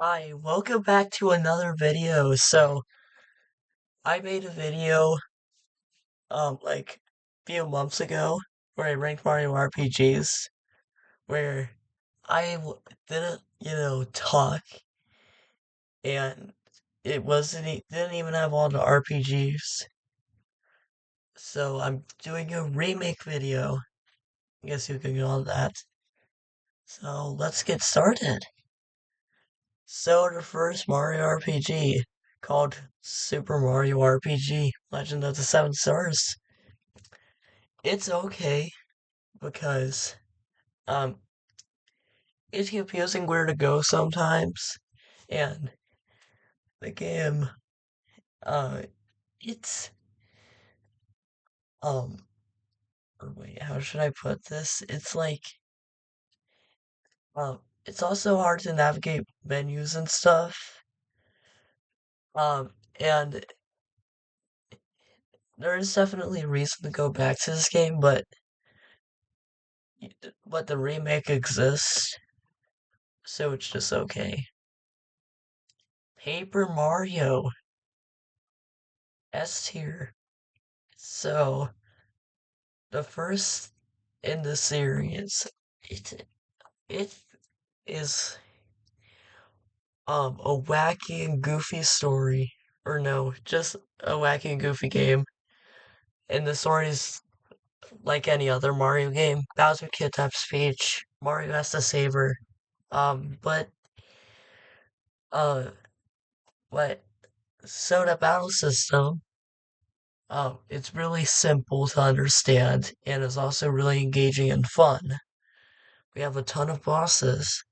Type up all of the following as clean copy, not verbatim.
Hi, welcome back to another video. I made a video like a few months ago where I ranked Mario RPGs where didn't, talk, and didn't even have all the RPGs. So I'm doing a remake video. I guess you can call that. So let's get started. So the first Mario RPG called Super Mario RPG Legend of the Seven Stars. It's okay because um it's confusing where to go sometimes, and the game uh it's um wait, how should I put this? It's also hard to navigate menus and stuff. And there is definitely a reason to go back to this game, but the remake exists, so it's just okay. Paper Mario S tier. So the first in the series, it is a wacky and goofy story. Or no, just a wacky and goofy game. And the story is like any other Mario game. Bowser kidnaps Peach. Mario has to save her. But uh but so the battle system, it's really simple to understand and is also really engaging and fun. We have a ton of bosses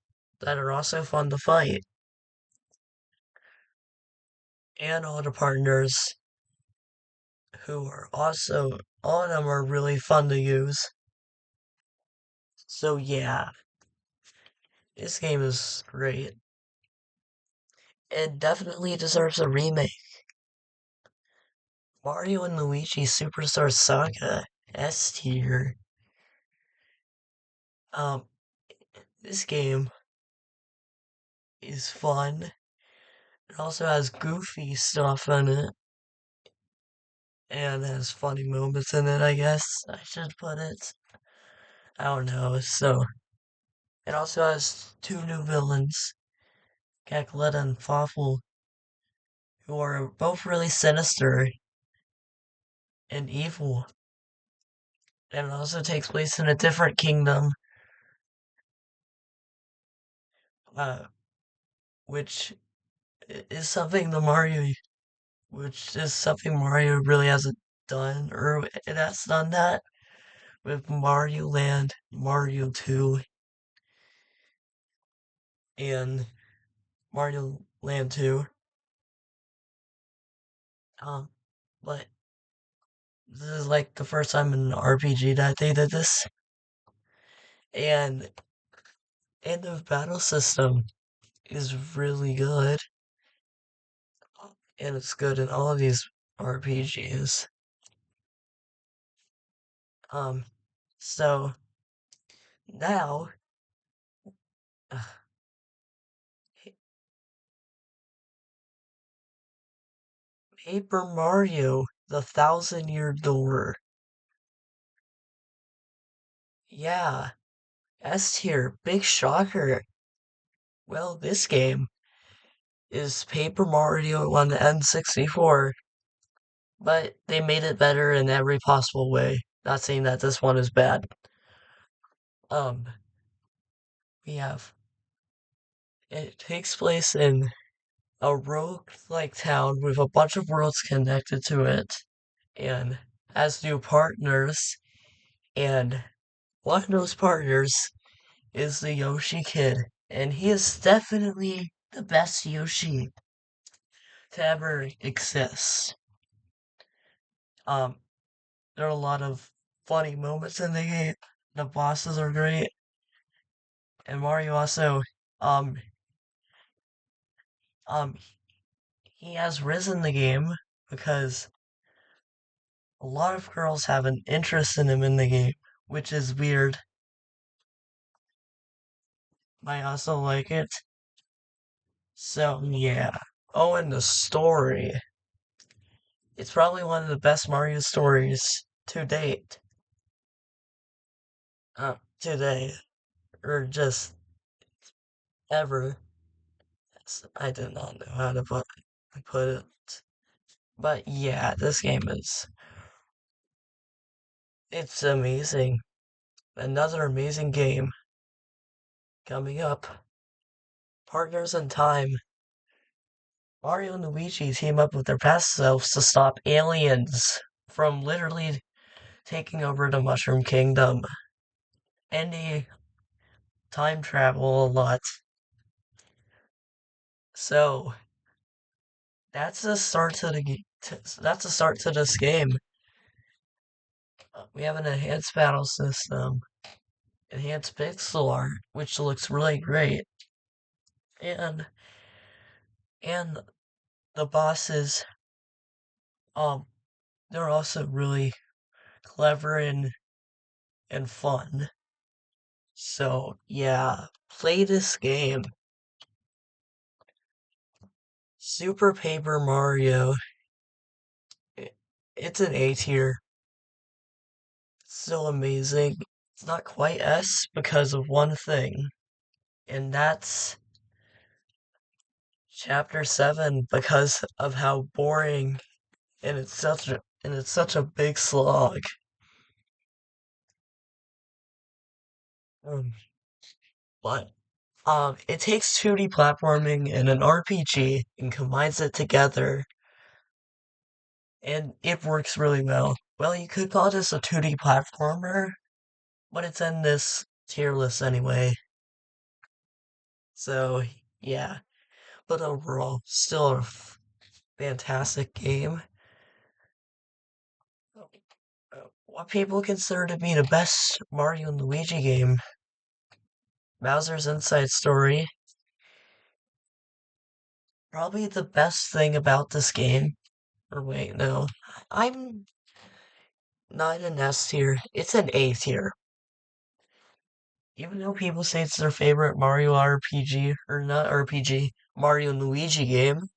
that are also fun to fight. And all the partners who are also, all of them are really fun to use. So yeah, this game is great. It definitely deserves a remake. Mario and Luigi Superstar Saga S tier. Um, this game is fun. It also has goofy stuff in it and has funny moments in it, I guess I should put it. I don't know. So it also has two new villains, Cackletta and Fawful, who are both really sinister and evil. And it also takes place in a different kingdom, uh, which is something Mario really hasn't done, or it has done that with Mario Land, Mario 2, and Mario Land 2. Um, but this is like the first time in an RPG that they did this, and the battle system is really good, and it's good in all of these RPGs. Um, so now, uh, Paper Mario, the Thousand Year Door. Yeah, S tier, big shocker. Well, this game is Paper Mario on the N64, but they made it better in every possible way. Not saying that this one is bad. Um, we have it takes place in a rogue-like town with a bunch of worlds connected to it, and has new partners, and one of those partners is the Yoshi Kid, and he is definitely the best Yoshi to ever exist. Um, there are a lot of funny moments in the game. The bosses are great, and Mario also, um, um, he has risen the game because a lot of girls have an interest in him in the game, which is weird. I also like it. So yeah. Oh, and the story. It's probably one of the best Mario stories to date. Today. Or just ever. I did not know how to put it. But yeah, this game it's amazing. Another amazing game coming up. Partners in Time. Mario and Luigi team up with their past selves to stop aliens from literally taking over the Mushroom Kingdom. And they time travel a lot. So that's the start to that's the start to this game. We have an enhanced battle system, enhanced pixel art, which looks really great, and and the bosses, um, they're also really clever and fun. So yeah, play this game. Super Paper Mario. i- It's an A tier. Still amazing. It's not quite S because of one thing, and that's Chapter 7 because of how boring and it's such a big slog. Um, but it takes 2D platforming and an RPG and combines it together, and it works really well. Well, you could call this a 2D platformer, but it's in this tier list anyway. So yeah, but overall, still a fantastic game. What people consider to be the best Mario and Luigi game, Bowser's Inside Story. Probably the best thing about this game. Or wait, no. I'm not an S tier. It's an A tier. Even though people say it's their favorite Mario RPG, or not RPG, Mario and Luigi game,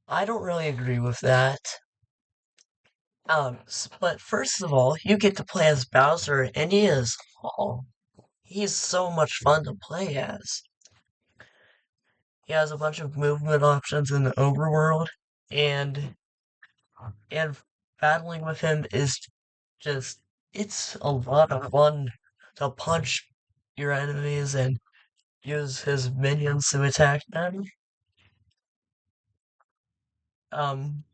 I don't really agree with that. But first of all, you get to play as Bowser, and he's so much fun to play as. He has a bunch of movement options in the overworld, and and battling with him is just it's a lot of fun to punch your enemies and use his minions to attack them.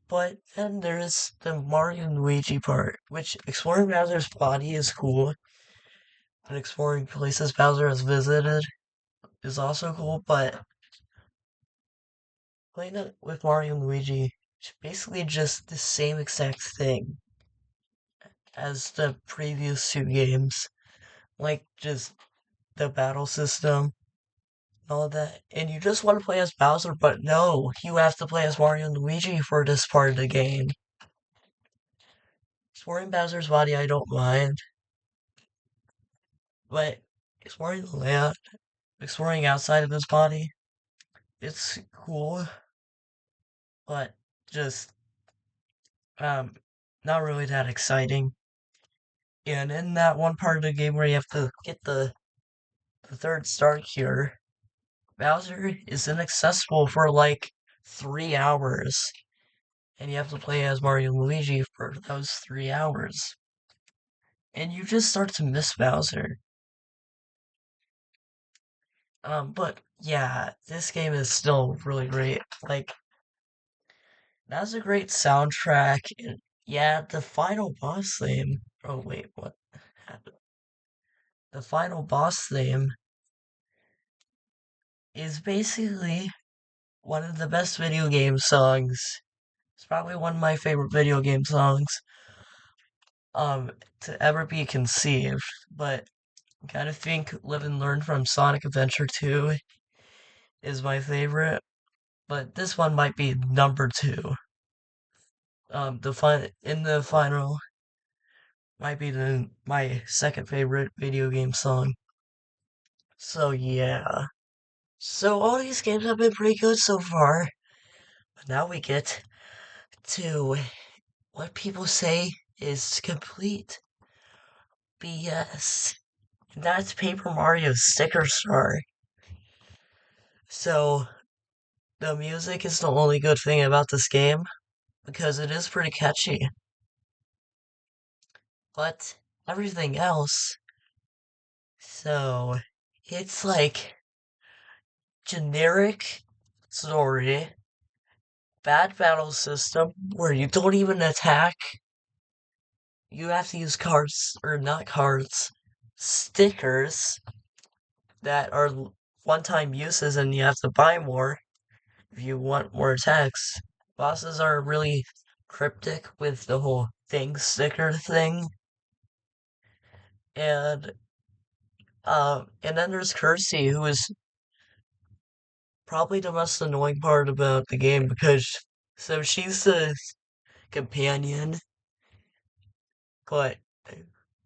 But then there's the Mario and Luigi part, which exploring Bowser's body is cool, and exploring places Bowser has visited is also cool, but playing it with Mario and Luigi is basically just the same exact thing as the previous two games. Like just the battle system, all that. And you just want to play as Bowser, but no, you have to play as Mario and Luigi for this part of the game. Exploring Bowser's body, I don't mind, but exploring the land, exploring outside of his body, it's cool, but just um not really that exciting. And in that one part of the game where you have to get the third star cure, Bowser is inaccessible for like 3 hours. And you have to play as Mario and Luigi for those 3 hours. And you just start to miss Bowser. But yeah, this game is still really great. Like, that's a great soundtrack. And yeah, the final boss theme. Oh, wait, what happened? The final boss theme is basically one of the best video game songs. It's probably one of my favorite video game songs to ever be conceived. But I kind of think Live and Learn from Sonic Adventure 2 is my favorite, but this one might be number two. The final might be my second favorite video game song. So yeah, So all these games have been pretty good so far, but now we get to what people say is complete BS. And that's Paper Mario Sticker Star. So the music is the only good thing about this game because it is pretty catchy. But everything else, so it's like generic story, bad battle system where you don't even attack. You have to use cards, or not cards, stickers that are one-time uses and you have to buy more if you want more attacks. Bosses are really cryptic with the whole thing sticker thing. And then there's Kirsty, who is probably the most annoying part about the game because so she's the companion, but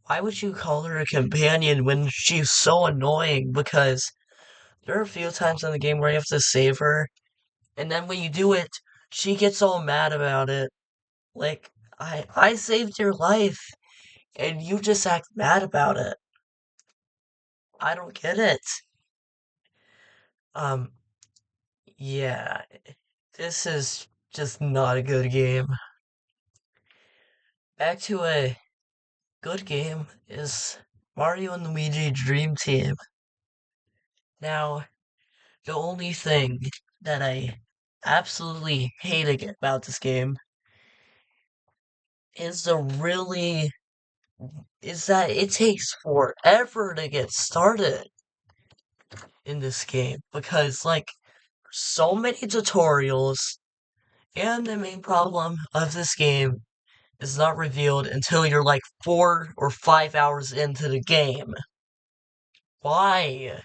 why would you call her a companion when she's so annoying? Because there are a few times in the game where you have to save her, and then when you do it, she gets all mad about it. Like, I saved your life, and you just act mad about it. I don't get it. Um, yeah, this is just not a good game. Back to a good game is Mario and Luigi Dream Team. Now, the only thing that I absolutely hate about this game is the really is that it takes forever to get started in this game because like so many tutorials, and the main problem of this game is not revealed until you're like 4 or 5 hours into the game. Why?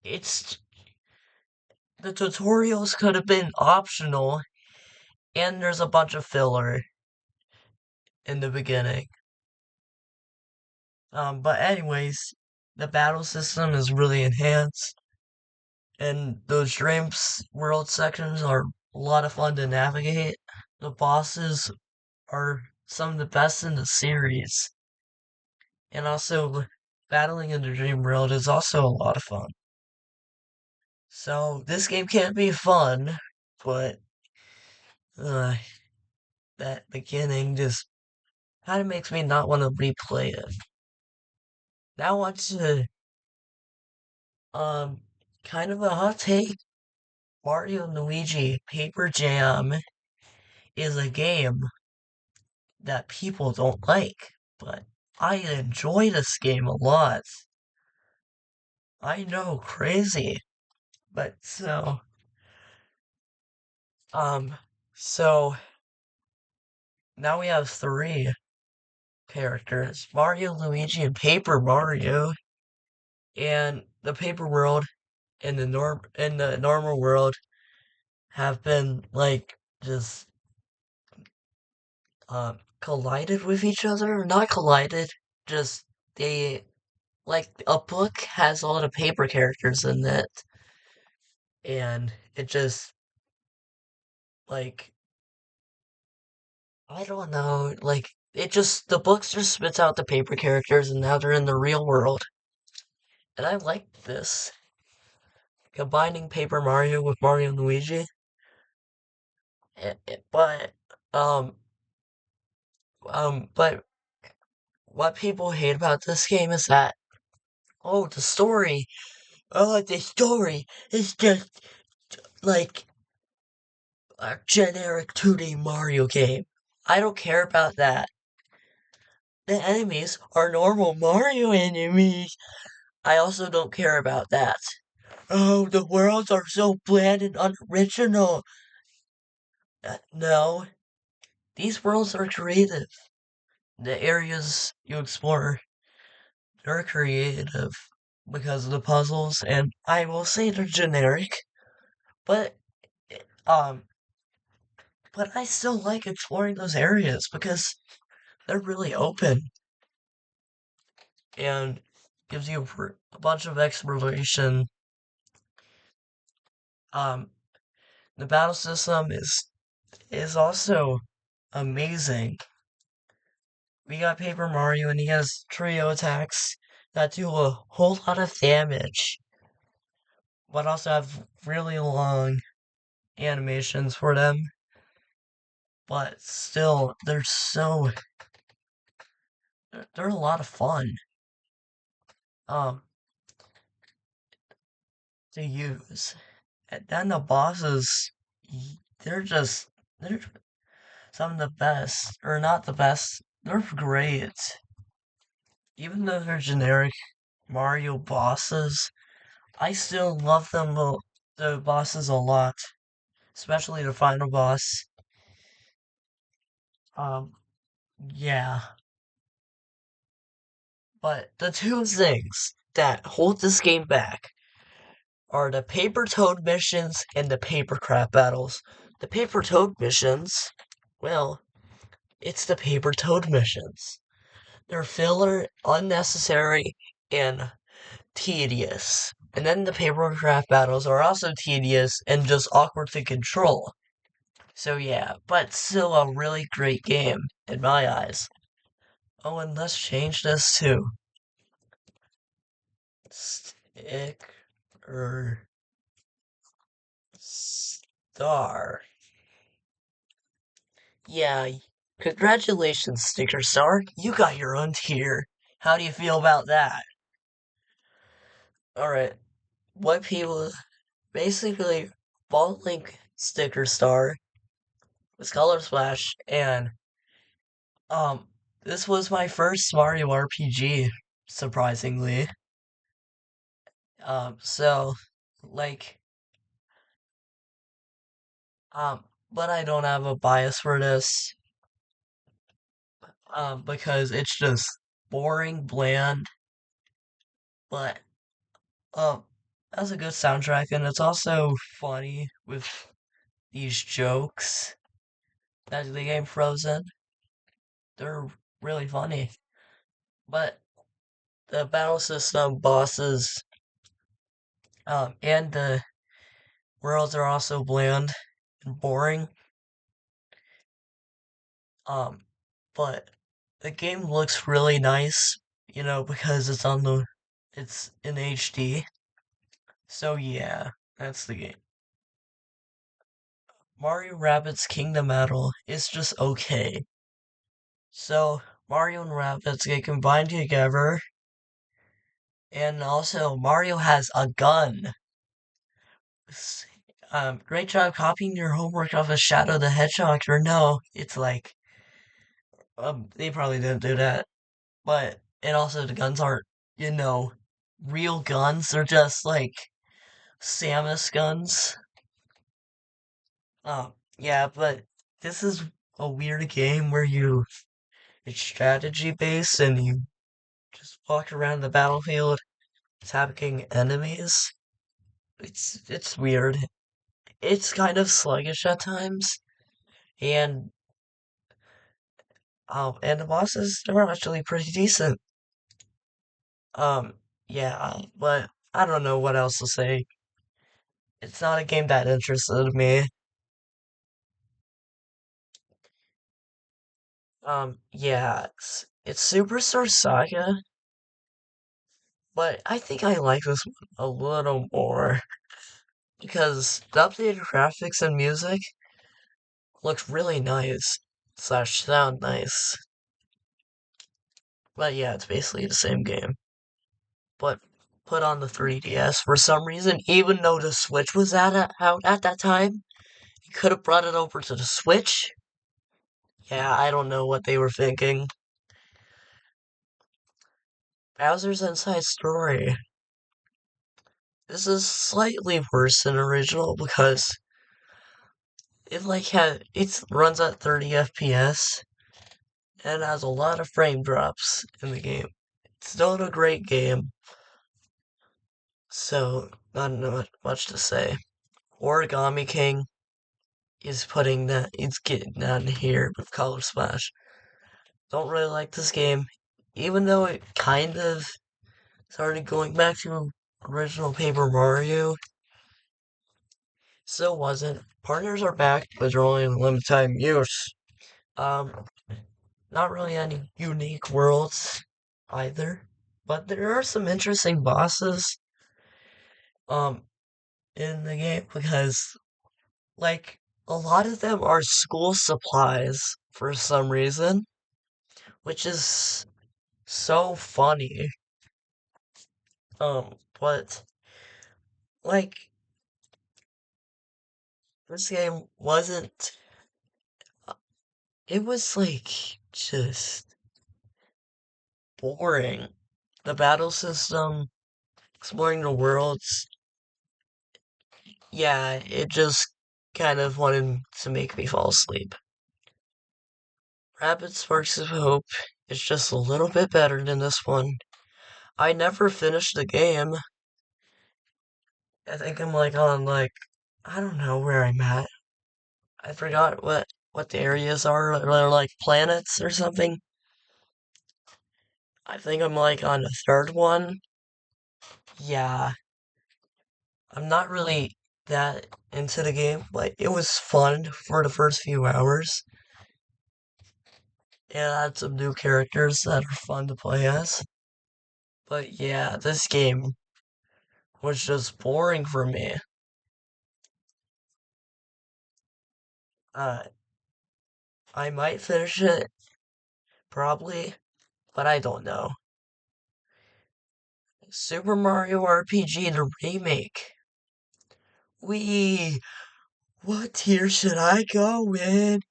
It's the tutorials could have been optional, and there's a bunch of filler in the beginning. But anyways, the battle system is really enhanced, and those Dreams World sections are a lot of fun to navigate. The bosses are some of the best in the series, and also battling in the Dream World is also a lot of fun. So this game can be fun, but uh, that beginning just kind of makes me not want to replay it. Now on to um kind of a hot take. Mario and Luigi Paper Jam is a game that people don't like, but I enjoy this game a lot. I know, crazy. But um, so now we have three characters, Mario, Luigi, and Paper Mario. And the Paper World and the normal world have been like just collided with each other. Not collided, just they like a book has all the paper characters in it, and it just like I don't know, like it just the books just spits out the paper characters, and now they're in the real world, and I like this combining Paper Mario with Mario and Luigi. But um but what people hate about this game is that oh the story is just like a generic 2D Mario game. I don't care about that. The enemies are normal Mario enemies. I also don't care about that. Oh, the worlds are so bland and unoriginal. No, these worlds are creative. The areas you explore are creative because of the puzzles, and I will say they're generic, but um, but I still like exploring those areas because they're really open and gives you a bunch of exploration Um, the battle system is also amazing. We got Paper Mario and he has trio attacks that do a whole lot of damage, but also have really long animations for them. But still, they're a lot of fun. Um, to use. And then the bosses, they're just they're some of the best, or not the best. They're great. Even though they're generic Mario bosses, I still love the bosses a lot, especially the final boss. Um, yeah. But the two things that hold this game back are the Paper Toad missions and the Paper Crab battles. The Paper Toad missions, well, it's the Paper Toad missions. They're filler, unnecessary, and tedious. And then the Paper Crab battles are also tedious and just awkward to control. So yeah, but still a really great game, in my eyes. Oh, and let's change this to sticker star. Yeah, congratulations, Sticker Star. You got your own tier. How do you feel about that? Alright, what people basically Vault Link Sticker Star was Color Splash, and um, this was my first Mario RPG, surprisingly. So like um, but I don't have a bias for this, because it's just boring, bland, but Um, that's a good soundtrack, and it's also funny with these jokes that the game throws in. They're really funny. But the battle system, bosses, and the worlds are also bland and boring. Um, but the game looks really nice, because it's in HD. So yeah, that's the game. Mario Rabbids Kingdom Battle is just okay. So Mario and Rabbids get combined together, and also Mario has a gun. Great job copying your homework off of Shadow the Hedgehog. Or no, it's like they probably didn't do that, but and also the guns aren't, real guns. They're just like Samus guns. Yeah, but this is a weird game where it's strategy based and you just walk around the battlefield attacking enemies. It's weird. It's kind of sluggish at times, and and the bosses are actually pretty decent. Um, yeah, but I don't know what else to say. It's not a game that interested me. Yeah, it's Superstar Saga, but I think I like this one a little more because the updated graphics and music looks really nice slash sound nice. But yeah, it's basically the same game, but put on the 3DS for some reason, even though the Switch was out at that time. You could have brought it over to the Switch. Yeah, I don't know what they were thinking. Bowser's Inside Story. This is slightly worse than original because it runs at 30 FPS and has a lot of frame drops in the game. It's still a great game, so not much to say. Origami King is getting that in here with Color Splash. Don't really like this game, even though it kind of started going back to original Paper Mario. Still wasn't. Partners are back, but they're only in limited time use. Um, Not really any unique worlds either, but there are some interesting bosses um in the game because like a lot of them are school supplies for some reason, which is so funny. But like this game wasn't it was like just boring. The battle system, exploring the worlds, yeah, it just kind of wanted to make me fall asleep. Rapid Sparks of Hope is just a little bit better than this one. I never finished the game. I think I'm like on like I don't know where I'm at. I forgot what the areas are. They're like planets or something. I think I'm like on the third one. Yeah, I'm not really that into the game, but it was fun for the first few hours. And I had some new characters that are fun to play as. But yeah, this game was just boring for me. Uh, I might finish it, probably, but I don't know. Super Mario RPG, the remake. We, what tier should I go in?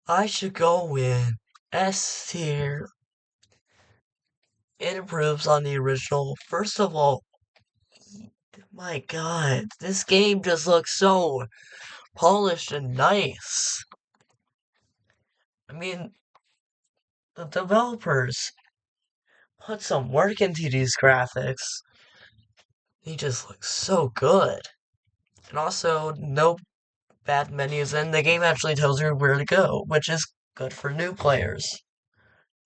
I should go in S tier. It improves on the original. First of all, my god, this game just looks so polished and nice. I mean, the developers put some work into these graphics. They just look so good. And also, no bad menus, and the game actually tells you where to go, which is good for new players.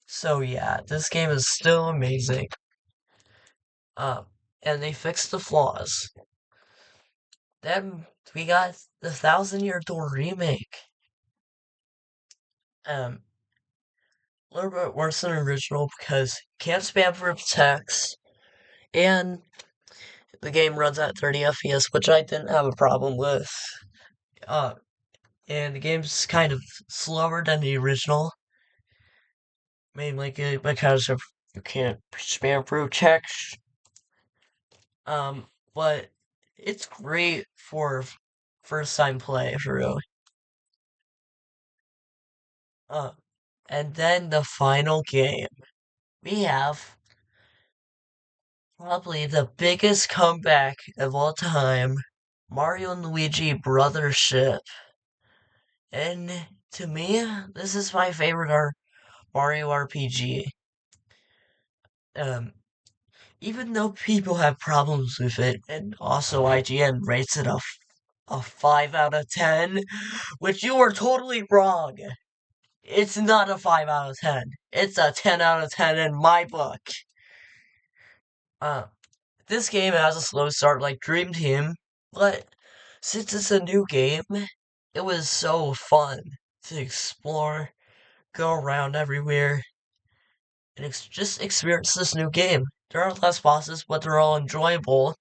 So yeah, this game is still amazing. Um, and they fixed the flaws. Then we got the Thousand Year Door remake. A little bit worse than original because you can't spam for text, and the game runs at 30 FPS, which I didn't have a problem with. Uh, and the game's kind of slower than the original, mainly because of you can't spam through text. But it's great for first time play for real. Uh, and then the final game, we have probably the biggest comeback of all time, Mario and Luigi Brothership. And to me, this is my favorite Mario RPG. Um, Even though people have problems with it, and also IGN rates it a 5 out of 10, which you are totally wrong. It's not a 5 out of 10. It's a 10 out of 10 in my book. Uh, this game has a slow start like Dream Team, but since it's a new game, it was so fun to explore, go around everywhere, and just experience this new game. There are less bosses, but they're all enjoyable,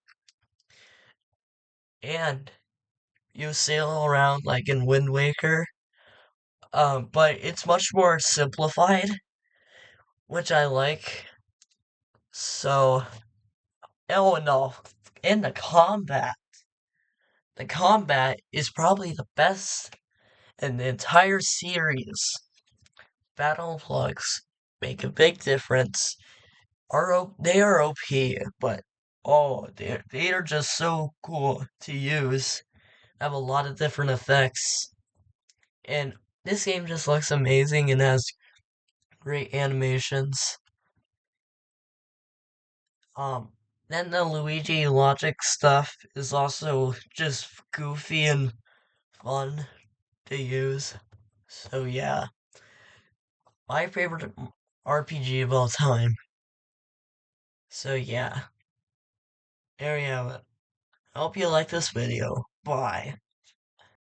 and you sail around like in Wind Waker, but it's much more simplified, which I like. So, oh no, and the combat is probably the best in the entire series. Battle plugs make a big difference. They are OP, but oh, they are just so cool to use. Have a lot of different effects, and this game just looks amazing and has great animations. Um, then the Luigi logic stuff is also just goofy and fun to use. So yeah, my favorite RPG of all time. So yeah, there you have it. I hope you like this video. Bye.